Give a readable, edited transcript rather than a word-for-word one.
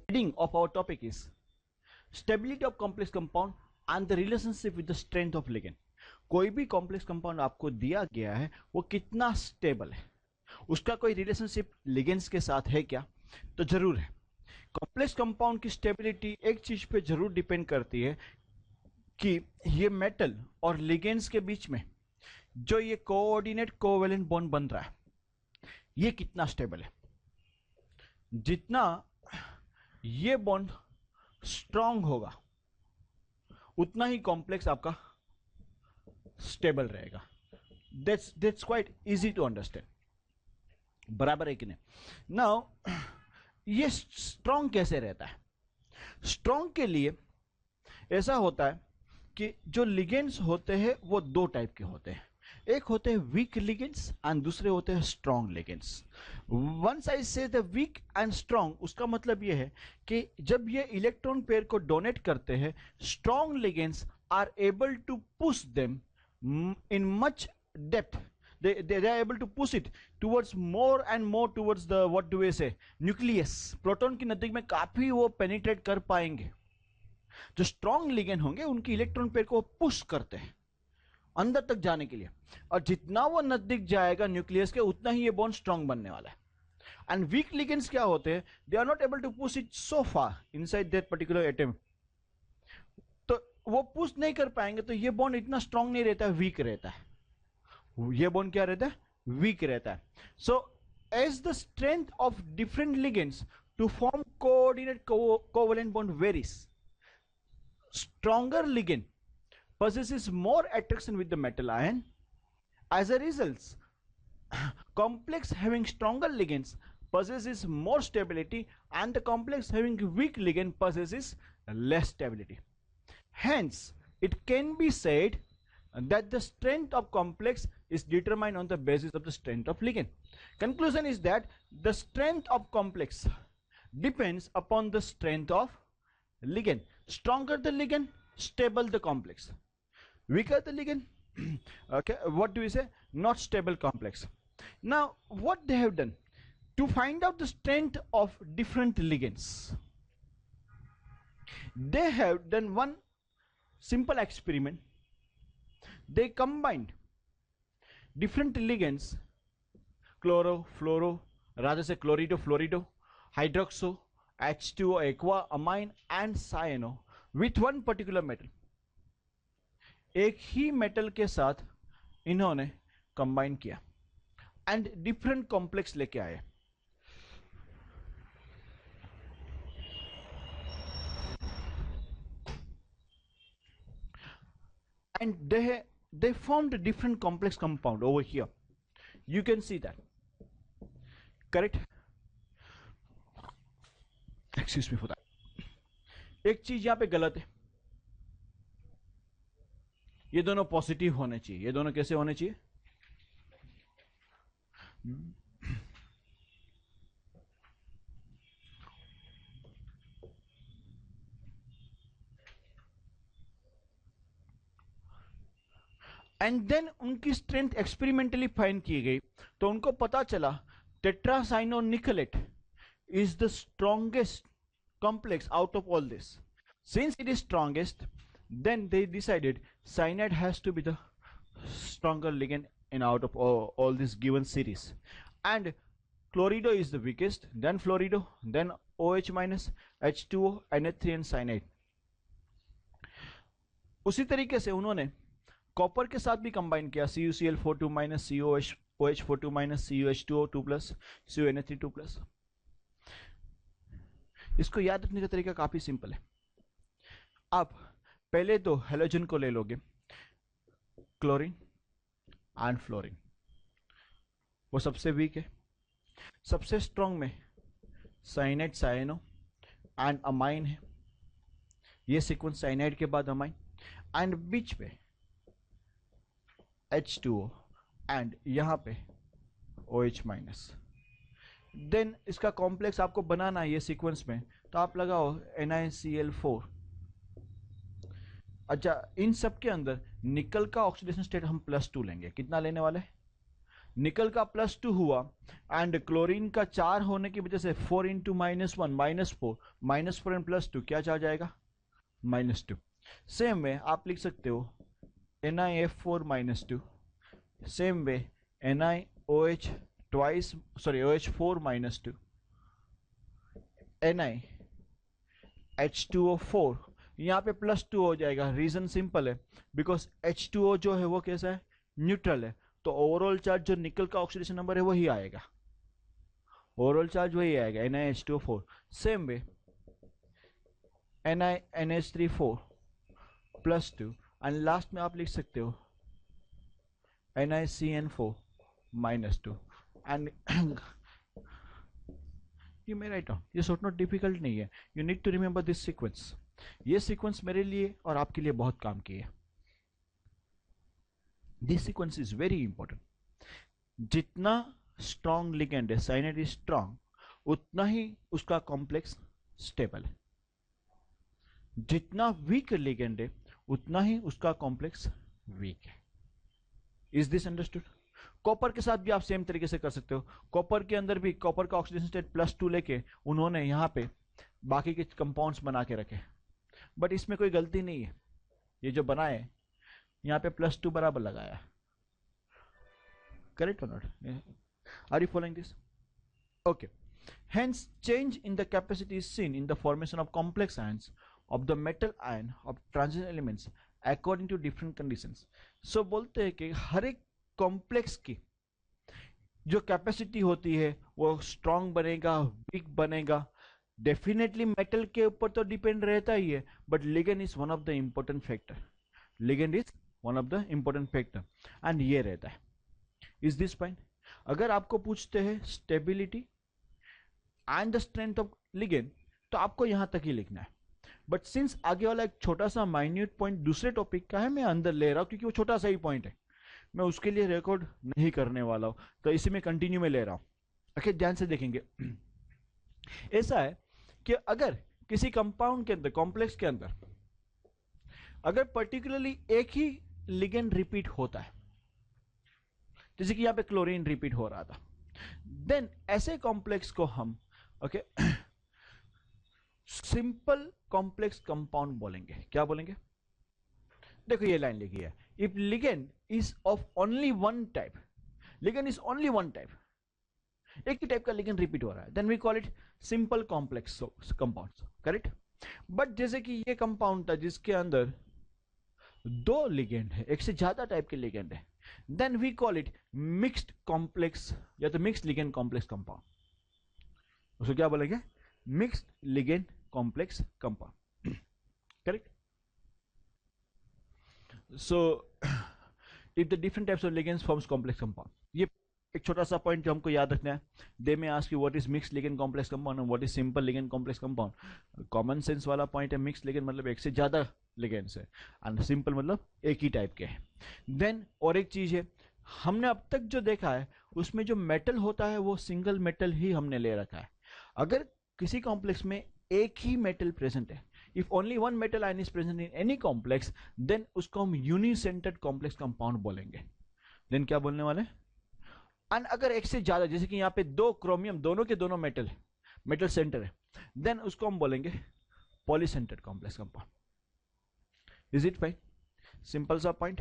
heading of our topic is stability of complex compound and the relationship with the strength of ligand. कोई भी complex compound आपको दिया गया है वो कितना स्टेबल है, उसका कोई रिलेशनशिप लिगेंड्स के साथ है क्या? तो जरूर है। कॉम्प्लेक्स कंपाउंड की स्टेबिलिटी एक चीज पे जरूर डिपेंड करती है कि ये मेटल और लिगेंड्स के बीच में जो ये कोऑर्डिनेट कोवैलेंट बॉन्ड बन रहा है ये कितना स्टेबल है। जितना ये बॉन्ड स्ट्रांग होगा उतना ही कॉम्प्लेक्स आपका स्टेबल रहेगा। That's quite easy to understand, बराबर है कि नहीं? नाउ ये स्ट्रांग कैसे रहता है? स्ट्रांग के लिए ऐसा होता है कि जो लिगेंड्स होते हैं वो दो टाइप के होते हैं, एक होते हैं वीक लिगेंड्स एंड दूसरे होते हैं स्ट्रांग लिगेंड्स। वंस आई से द वीक एंड स्ट्रांग, उसका मतलब ये है कि जब ये इलेक्ट्रॉन पेयर को डोनेट करते हैं, strong ligands are able to push them in much depth. They are able to push it towards more and more towards the, what do we say, nucleus, proton की नजदीक में काफी वो penetrate कर पाएंगे। जो स्ट्रॉन्ग लिगेंड होंगे उनकी इलेक्ट्रॉन पेयर को पुश करते हैं अंदर तक जाने के लिए, और जितना वो नजदीक जाएगा न्यूक्लियस के उतना ही ये बॉन्ड स्ट्रॉन्ग बनने वाला है। एंड वीक लिगेंड्स क्या होते हैं? They are not able to push it so far inside that particular atom, वो पुश नहीं कर पाएंगे, तो ये बॉन्ड इतना स्ट्रांग नहीं रहता है, वीक रहता है। ये बॉन्ड क्या रहता है? वीक रहता है। So as the strength of different ligands to form coordinate covalent bond varies, stronger ligand possesses more attraction with the metal ion. As a result, complex having stronger ligands possesses more stability and the complex having weak ligand possesses less stability. Hence, it can be said that the strength of complex is determined on the basis of the strength of ligand. Conclusion is that the strength of complex depends upon the strength of ligand. Stronger the ligand, stable the complex. Weaker the ligand, okay, what do we say? Not stable complex. Now, what they have done to find out the strength of different ligands, they have done one simple experiment. They combined different ligands, chloro, fluoro, rather say chlorido, fluorido, hydroxo, H2O, aqua, amine and cyano with one particular metal. एक ही metal के साथ इन्होंने combine किया and different complex लेके आए। And they formed a different complex compound over here. You can see that, correct? Excuse me for that. एक चीज यहां पे गलत है, ये दोनों पॉजिटिव होने चाहिए। ये दोनों कैसे होने चाहिए? एंड देन उनकी स्ट्रेंथ एक्सपेरिमेंटली फाइंड की गई, तो उनको पता चला tetracyanonickelate is the strongest complex out of all this. Since it is strongest, then they decided cyanide has to be the stronger ligand in out of all this given series, and chlorido is the weakest, then fluorido, then OH minus, H2O, NH3 and cyanide. उसी तरीके से उन्होंने copper के साथ भी combine किया, CuCl42 minus, COH42 minus, CuH2O2 plus, CuNH3 plus. इसको याद रखने का तरीका काफी सिंपल है। आप पहले तो हेलोजन को ले लोगे, क्लोरीन एंड फ्लोरीन, वो सबसे वीक है। सबसे स्ट्रॉन्ग में साइनाइड, साइनो एंड अमाइन है, ये सीक्वेंस साइनाइड के बाद अमाइन, एंड बीच पे H2O एंड यहां पे OH माइनस। देन इसका कॉम्प्लेक्स आपको बनाना है ये सीक्वेंस में, तो आप लगाओ NiCl4। अच्छा, इन सब के अंदर निकल का ऑक्सीडेशन स्टेट हम +2 लेंगे। कितना लेने वाले? निकल का +2 हुआ एंड क्लोरीन का 4 होने की वजह से 4 इंटू -1 -4, -4 एंड +2 क्या चार्ज आएगा? -2। सेम वे आप लिख सकते हो NiF4 -2, same way NiOH twice, sorry OH4 -2, NiH2O4, यहाँ पे +2 हो जाएगा। रीजन सिंपल है, बिकॉज H2O जो है वो कैसा है? न्यूट्रल है, तो ओवरऑल चार्ज जो निकल का ऑक्सीडेशन नंबर है वही आएगा, ओवरऑल चार्ज वही आएगा NiH2O4। Same way NiNH3 4 +2 and last में आप लिख सकते हो NiCN4 -2 and you may write down, ये सोचना डिफिकल्ट नहीं है, you need to remember this sequence. ये सीक्वेंस मेरे लिए और आपके लिए बहुत काम की है। This sequence is very important. जितना स्ट्रॉन्ग लिगेंड है, साइनाइड इज स्ट्रॉन्ग, उतना ही उसका कॉम्प्लेक्स स्टेबल है। जितना वीक लिगेंड है, उतना ही उसका कॉम्प्लेक्स वीक है। Is this understood? कॉपर के साथ भी आप सेम तरीके से कर सकते हो। कॉपर के अंदर भी कॉपर का ऑक्सीडेशन स्टेट +2 लेके उन्होंने यहाँ पे बाकी के कंपाउंड्स बना के रखे, बट इसमें कोई गलती नहीं है। ये जो बनाए यहाँ पे +2 बराबर लगाया, करेक्ट और not? Are you following this? Okay. Hence, change in the capacity is seen in the formation of complex ions of the metal ion of transition elements according to different conditions. So बोलते हैं कि हर एक complex की जो capacity होती है वो strong बनेगा, वीक बनेगा, डेफिनेटली मेटल के ऊपर तो डिपेंड रहता ही है, but ligand is one of the important factor. Ligand is one of the important factor and ये रहता है। Is this fine? अगर आपको पूछते हैं stability and the strength of ligand, तो आपको यहां तक ही लिखना है। बट सिंस आगे वाला एक छोटा सा माइन्यूट पॉइंट दूसरे टॉपिक का है, मैं अंदर ले रहा हूं क्योंकि वो छोटा सा ही पॉइंट है, मैं उसके लिए रिकॉर्ड नहीं करने वाला हूं, तो इसी में कंटिन्यू में ले रहा हूं। ओके, ध्यान से देखेंगे। ऐसा है कि अगर किसी कंपाउंड के अंदर, कॉम्प्लेक्स के अंदर, अगर पर्टिकुलरली एक ही लिगेंड रिपीट होता है, जैसे कि यहां पे क्लोरीन रिपीट हो रहा था, देन ऐसे कॉम्प्लेक्स को हम ओके सिंपल कॉम्प्लेक्स कंपाउंड बोलेंगे। क्या बोलेंगे? देखो ये लाइन लिखी है, if ligand is of only one type, ligand is only one type, एक ही टाइप का लिगेंड रिपीट हो रहा है, then we call it simple complex compounds, correct? But जैसे कि ये कंपाउंड था जिसके अंदर दो लिगेंड है, एक से ज्यादा टाइप के लिगेंड है, then we call it mixed complex या तो मिक्स्ड लिगेंड कॉम्प्लेक्स कंपाउंड। उसको क्या बोलेंगे? Mixed ligand complex compound, correct? So if the different types of ligands forms complex compound, ये एक छोटा सा पॉइंट जो हमको याद रखना है। दे में ask you what is mixed ligand complex compound and what is simple ligand complex compound. Common sense वाला पॉइंट है, मिक्स्ड लिगेंड मतलब एक से ज्यादा लिगेंड्स है, एंड सिंपल मतलब एक ही टाइप के हैं। देन और एक चीज है, हमने अब तक जो देखा है उसमें जो मेटल होता है वो सिंगल मेटल ही हमने ले रखा है। अगर किसी कॉम्प्लेक्स में एक ही मेटल प्रेजेंट है, if only one metal ion is present in any complex, then उसको हम यूनिसेंटर्ड कॉम्प्लेक्स कंपाउंड बोलेंगे। देन क्या बोलने वाले? एंड अगर एक से ज्यादा, जैसे कि यहाँ पे दो क्रोमियम, दोनों के दोनों मेटल मेटल सेंटर है, देन उसको हम बोलेंगे polycentred complex compound. Is it fine? Simple सा पॉइंट।